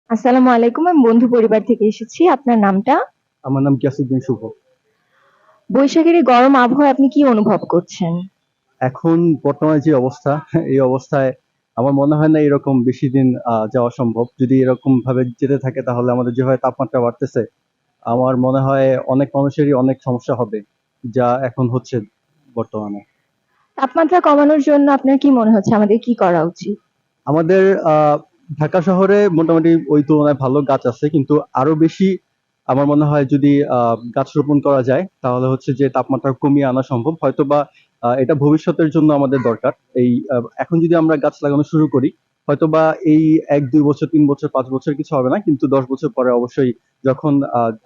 আসসালামু আলাইকুম। আমি বন্ধু পরিবার থেকে এসেছি। আপনার নামটা? আমার নাম গিয়াসউদ্দিন শুভ। বৈশাখের এই গরম আবহাওয়ায় আপনি কি অনুভব করছেন? এখন বর্তমানে যে অবস্থা, এই অবস্থায় আমার মনে হয় না এরকম বেশি দিন যাওয়া সম্ভব। যদি এরকম ভাবে যেতে থাকে তাহলে আমাদের যেভাবে তাপমাত্রা বাড়তেছে, আমার মনে হয় অনেক মানুষেরই অনেক সমস্যা হবে, যা এখন হচ্ছে বর্তমানে। তাপমাত্রা কমানোর জন্য আপনার কি মনে হচ্ছে আমাদের কি করা উচিত? আমাদের ঢাকা শহরে মোটামুটি ওই তুলনায় ভালো গাছ আছে, কিন্তু আরো বেশি আমার মনে হয় যদি গাছ রোপণ করা যায় তাহলে হচ্ছে যে তাপমাত্রা কমিয়ে আনা সম্ভব। হয়তোবা এটা ভবিষ্যতের জন্য আমাদের দরকার। এই এখন যদি আমরা গাছ লাগানো শুরু করি, হয়তোবা এই ১-২ বছর, ৩ বছর, ৫ বছর কিছু হবে না, কিন্তু ১০ বছর পরে অবশ্যই যখন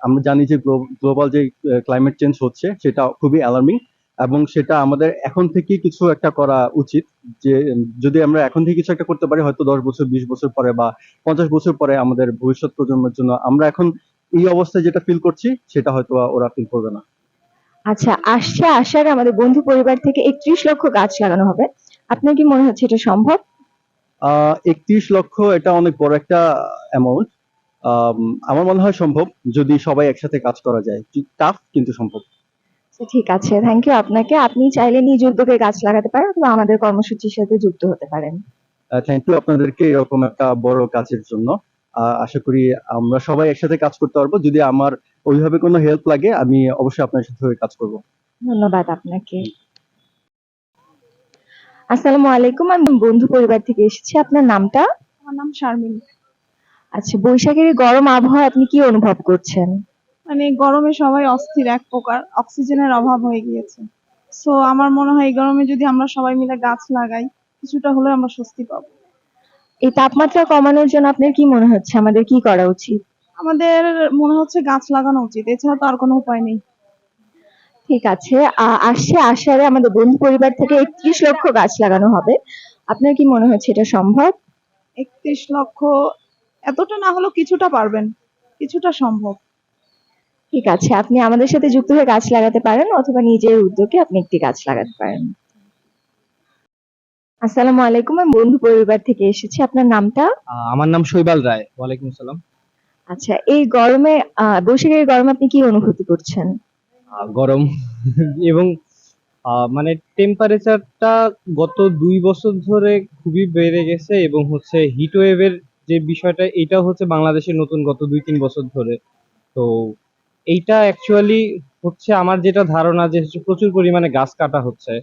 আমরা জানি যে গ্লোবাল যে ক্লাইমেট চেঞ্জ হচ্ছে সেটা খুবই অ্যালার্মিং, এবং সেটা আমাদের এখন থেকেই কিছু একটা করা উচিত। যে যদি আমরা এখন থেকে কিছু একটা করতে পারি, হয়তো ১০ বছর, ২০ বছর পরে বা ৫০ বছর পরে আমাদের ভবিষ্যৎ প্রজন্মের জন্য আমরা এখন এই অবস্থায় যেটা ফিল করছি সেটা হয়তো ওরা ফিল করবে না। আচ্ছা, আসছে আষাঢ়ে আমাদের বন্ধু পরিবার থেকে ৩১ লক্ষ গাছ লাগানো হবে। আপনার কি মনে হচ্ছে এটা সম্ভব? ৩১ লক্ষ এটা অনেক বড় একটা অ্যামাউন্ট। আমার মনে হয় সম্ভব, যদি সবাই একসাথে কাজ করা যায়। টাফ কিন্তু সম্ভব। আচ্ছা, ঠিক আছে। থ্যাংক ইউ আপনাকে। আপনি চাইলে নিজ উদ্যোগে গাছ লাগাতে পারেন অথবা আমাদের কর্মসূচির সাথে যুক্ত হতে পারেন। থ্যাংক ইউ আপনাদেরকে এরকম একটা বড় কাজের জন্য। আশা করি আমরা সবাই একসাথে কাজ করতে পারবো। যদি আমার ওইভাবে কোনো হেল্প লাগে আমি অবশ্যই আপনার সাথে কাজ করব। ধন্যবাদ আপনাকে। আসসালামু আলাইকুম। আমি বন্ধু পরিবার থেকে এসেছি। আপনার নামটা? আমার নাম শারমিন। আচ্ছা, বৈশাখের এই গরম আবহাওয়ায় আপনি কি অনুভব করছেন? মানে গরমে সবাই অস্থির, এক প্রকার অক্সিজেনের অভাব হয়ে গিয়েছে। সো আমার মনে হয় এই গরমে যদি আমরা সবাই মিলে গাছ লাগাই, কিছুটা হলেও আমরা স্বস্তি পাবো। এই তাপমাত্রা কমানোর জন্য আপনার কি মনে হচ্ছে আমাদের কি করা উচিত? আমাদের মনে হচ্ছে গাছ লাগানো উচিত, এছাড়া তো আর কোনো উপায় নেই। ঠিক আছে। আসছে আষাঢ়ে আমাদের বন্ধু পরিবার থেকে ৩১ লক্ষ গাছ লাগানো হবে। আপনার কি মনে হচ্ছে এটা সম্ভব? ৩১ লক্ষ এতটা না হলেও কিছুটা পারবেন, কিছুটা সম্ভব। ঠিক আছে। আপনি আমাদের সাথে যুক্ত হয়ে গাছ লাগাতে পারেন অথবা নিজের উদ্যোগে আপনি একটি গাছ লাগাতে পারেন। আসসালামু আলাইকুম। আমি বন্ধু পরিবার থেকে এসেছি। আপনার নামটা? আমার নাম শৈবাল রায়। ওয়ালাইকুম আসসালাম। আচ্ছা, এই গরমে বৈশাখের এই গরমে আপনি কি অনুভূতি করছেন? গরম এবং মানে টেম্পারেচারটা গত ২ বছর ধরে খুবই বেড়ে গেছে, এবং হচ্ছে হিট ওয়েভের যে বিষয়টা, এটাও হচ্ছে বাংলাদেশের নতুন গত ২-৩ বছর ধরে। তো এইটা অ্যাকচুয়ালি হচ্ছে আমার যেটা ধারণা যে হচ্ছে প্রচুর পরিমাণে গাছ কাটা হচ্ছে,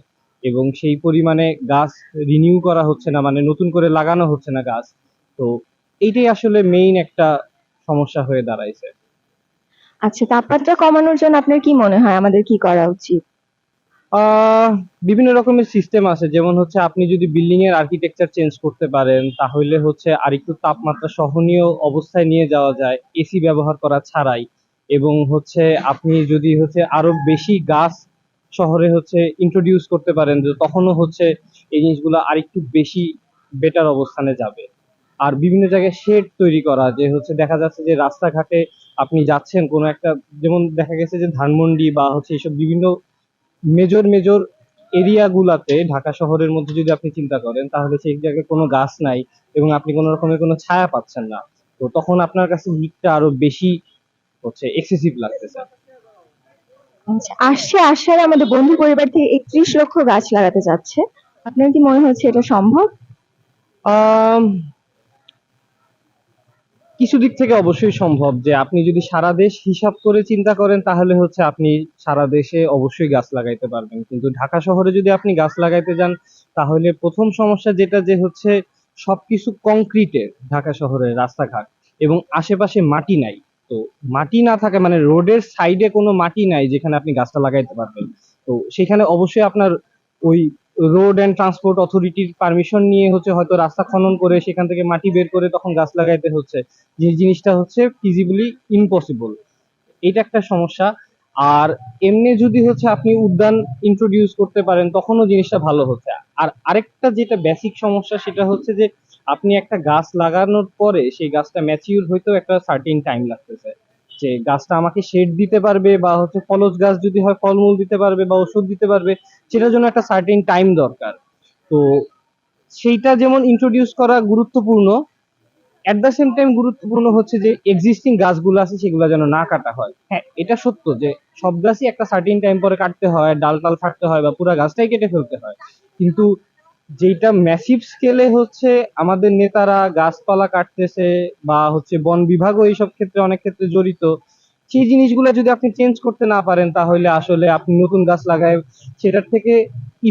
এবং সেই পরিমাণে গাছ রিনিউ করা হচ্ছে না, মানে নতুন করে লাগানো হচ্ছে না গাছ। তো এইটাই আসলে মেইন একটা সমস্যা হয়ে দাঁড়াইছে। আচ্ছা, তাপমাত্রা কমানোর জন্য আপনার কি মনে হয় আমাদের কি করা উচিত? আহ বিভিন্ন রকমের সিস্টেম আছে, যেমন হচ্ছে আপনি যদি বিল্ডিং এর আর্কিটেকচার চেঞ্জ করতে পারেন তাহলে হচ্ছে আরেকটু তাপমাত্রা সহনীয় অবস্থায় নিয়ে যাওয়া যায় এসি ব্যবহার করা ছাড়াই। এবং হচ্ছে আপনি যদি হচ্ছে আরো বেশি গাছ শহরে হচ্ছে ইন্ট্রোডিউস করতে পারেন, যে তখনও হচ্ছে এই জিনিসগুলো আরেকটু বেশি বেটার অবস্থানে যাবে। আর বিভিন্ন জায়গায় শেড তৈরি করা, যে হচ্ছে দেখা যাচ্ছে যে রাস্তাঘাটে আপনি যাচ্ছেন কোনো একটা, যেমন দেখা গেছে যে ধানমন্ডি বা হচ্ছে এইসব বিভিন্ন মেজর মেজর এরিয়া গুলাতে ঢাকা শহরের মধ্যে যদি আপনি চিন্তা করেন তাহলে সেই জায়গায় কোনো গাছ নাই, এবং আপনি কোনো রকমের কোনো ছায়া পাচ্ছেন না। তো তখন আপনার কাছে হিটটা আরো বেশি হচ্ছে এক্সেসিভ লাগতেছে। আচ্ছা, আসছে আষাঢ়ে আমাদের বন্ধু পরিবার থেকে ৩১ লক্ষ গাছ লাগাতে যাচ্ছে। আপনার কি মনে হচ্ছে এটা সম্ভব? আম, কিছু দিক থেকে অবশ্যই সম্ভব, যে আপনি যদি সারা দেশ হিসাব করে চিন্তা করেন তাহলে হচ্ছে আপনি সারা দেশে অবশ্যই গাছ লাগাইতে পারবেন, কিন্তু ঢাকা শহরে যদি আপনি গাছ লাগাইতে যান তাহলে প্রথম সমস্যা যেটা, যে হচ্ছে সবকিছু কংক্রিটের ঢাকা শহরের রাস্তাঘাট, এবং আশেপাশে মাটি নাই। তো মাটি না থাকে মানে রোডের সাইডে কোনো মাটি নাই যেখানে আপনি গাছটা লাগাইতে পারবেন। তো সেখানে অবশ্যই আপনার ওই রোড এন্ড ট্রান্সপোর্ট অথরিটির পারমিশন নিয়ে হচ্ছে হয়তো রাস্তা খনন করে সেখান থেকে মাটি বের করে তখন গাছ লাগাইতে হচ্ছে, যে জিনিসটা হচ্ছে ফিজিবলি ইম্পসিবল। এটা একটা সমস্যা। আর এমনি যদি হচ্ছে আপনি উদ্যান ইন্ট্রোডিউস করতে পারেন তখনও জিনিসটা ভালো হচ্ছে। আর আরেকটা যেটা বেসিক সমস্যা সেটা হচ্ছে যে আপনি একটা গাছ লাগানোর পরে সেই গাছটা ম্যাচিউর হইতেও একটা সার্টেন টাইম লাগতেছে, যে গাছটা আমাকে শেড দিতে পারবে বা হচ্ছে ফলজ গাছ যদি হয় ফলমূল দিতে পারবে বা ওষুধ দিতে পারবে, সেটার জন্য একটা সার্টেন টাইম দরকার। তো সেইটা যেমন ইন্ট্রোডিউস করা গুরুত্বপূর্ণ, এট দ্য সেম টাইম গুরুত্বপূর্ণ হচ্ছে যে এক্সিস্টিং গাছগুলো আছে সেগুলো যেন না কাটা হয়। হ্যাঁ, এটা সত্য যে সব গাছই একটা সার্টেন টাইম পরে কাটতে হয়, ডাল টাল ফাটতে হয় বা পুরো গাছটাই কেটে ফেলতে হয়, কিন্তু যেটা ম্যাসিভ স্কেলে হচ্ছে আমাদের নেতারা গাছপালা কাটতেছে বা হচ্ছে বন বিভাগও এইসব ক্ষেত্রে অনেক ক্ষেত্রে জড়িত, সেই জিনিসগুলো যদি আপনি চেঞ্জ করতে না পারেন তাহলে আসলে আপনি নতুন গাছ লাগায় সেটার থেকে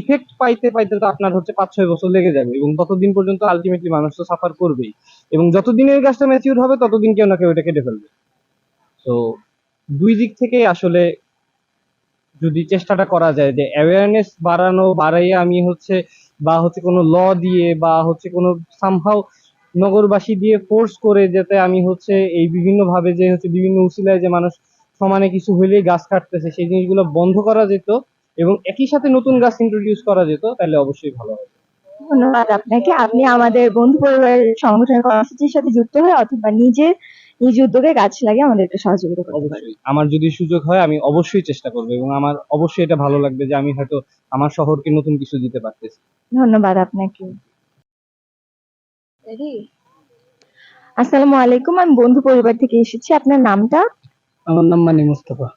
ইফেক্ট পাইতে পাইতে তো আপনার হচ্ছে 5-6 বছর লেগে যাবে, এবং ততদিন পর্যন্ত আলটিমেটলি মানুষ তো সাফার করবেই, এবং যতদিন এই গাছটা ম্যাচিউর হবে ততদিন কেউ না কেউ এটা কেটে ফেলবে। তো দুই দিক থেকেই আসলে যদি চেষ্টাটা করা যায় যে অ্যাওয়ারনেস বাড়াইয়ে আমি হচ্ছে বা হচ্ছে কোনো ল দিয়ে বা হচ্ছে কোনো সামহাও নগরবাসী দিয়ে ফোর্স করে, যাতে আমি হচ্ছে এই বিভিন্ন ভাবে যে হচ্ছে বিভিন্ন উছিলায় যে মানুষ সমানে কিছু হইলেই গাছ কাটতেছে সেই জিনিসগুলো বন্ধ করা যেত এবং একই সাথে নতুন গাছ ইন্ট্রোডিউস করা যেত, তাহলে অবশ্যই ভালো হবে। ধন্যবাদ আপনাকে। আপনি আমাদের বন্ধু পরিবারের সংগঠনের কর্মসূচির সাথে যুক্ত হয়ে অথবা নিজ উদ্যোগে গাছ লাগিয়ে আমাদেরকে সহযোগিতা করতে পারেন। অবশ্যই আমার যদি সুযোগ হয় আমি অবশ্যই চেষ্টা করবো, এবং আমার অবশ্যই এটা ভালো লাগবে যে আমি হয়তো আমার শহরকে নতুন কিছু দিতে পারতেছি। ধন্যবাদ আপনাকে। Ready? আসসালামু আলাইকুম, আমি বন্ধু পরিবার থেকে এসেছি। আপনার নামটা? আমার নাম মানি মুস্তফা।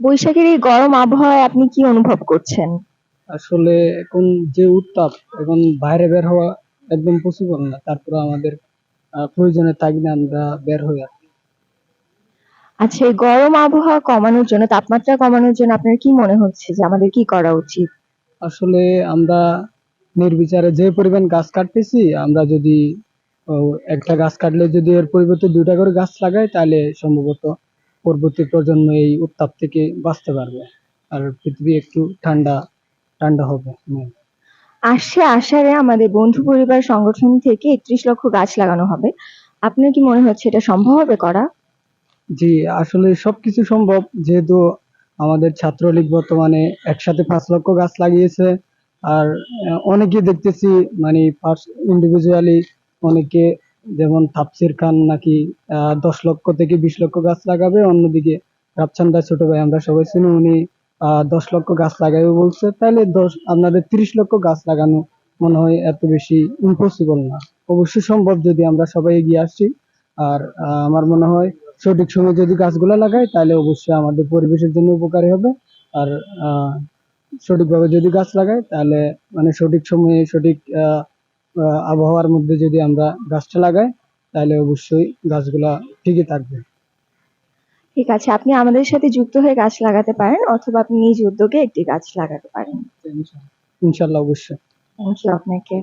বৈশাখের এই গরম আবহাওয়ায় আপনি কি অনুভব করছেন? আসলে এখন যে উত্তাপ, এখন বাইরে বের হওয়া একদম পসিবল না, তারপরে আমাদের প্রয়োজনের তাগিদে আমরা বের হই আর কি। আচ্ছা, এই গরম আবহাওয়া কমানোর জন্য, তাপমাত্রা কমানোর জন্য আপনার কি মনে হচ্ছে যে আমাদের কি করা উচিত? আসলে আমরা নির্বিচারে যে পরিমাণ গাছ কাটতেছি, আমরা যদি ও, একটা গাছ কাটলে যদি এর পরিবর্তে 2টা করে গাছ লাগাই তাহলে সম্ভবত পরবর্তী প্রজন্ম এই উত্তাপ থেকে বাঁচতে পারবে, আর পৃথিবী একটু ঠান্ডা ঠান্ডা হবে। আসছে আষাঢ়ে আমাদের বন্ধু পরিবার সংগঠন থেকে 31 লক্ষ গাছ লাগানো হবে। আপনার কি মনে হচ্ছে এটা সম্ভব হবে করা? জি, আসলে সবকিছু সম্ভব, যেহেতু আমাদের ছাত্রলীগ বর্তমানে একসাথে 5 লক্ষ গাছ লাগিয়েছে। আর অনেকে দেখতেছি মানে ইন্ডিভিজুয়ালি অনেকে, যেমন তাফসির খান নাকি 10 লক্ষ থেকে 20 লক্ষ গাছ লাগাবে, অন্যদিকে রাফসান ছোট ভাই আমরা সবাই চিনি, উনি 10 লক্ষ গাছ লাগাবে বলছে। তাহলে আপনাদের 30 লক্ষ গাছ লাগানো মনে হয় এত বেশি ইম্পসিবল না, অবশ্যই সম্ভব যদি আমরা সবাই এগিয়ে আসি। আর আমার মনে হয় সঠিক সময়ে যদি গাছগুলা লাগাই তাহলে অবশ্যই আমাদের পরিবেশের জন্য উপকারী হবে। আর আহ, সঠিকভাবে যদি গাছ লাগাই তাহলে মানে সঠিক সময়ে সঠিক আবহাওয়ার মধ্যে যদি আমরা গাছটা লাগাই তাহলে অবশ্যই গাছগুলা ঠিকই থাকবে। ঠিক আছে, আপনি আমাদের সাথে যুক্ত হয়ে গাছ লাগাতে পারেন অথবা আপনি নিজ উদ্যোগে একটি গাছ লাগাতে পারেন। ইনশাল্লাহ অবশ্যই। থ্যাংক ইউ আপনাকে।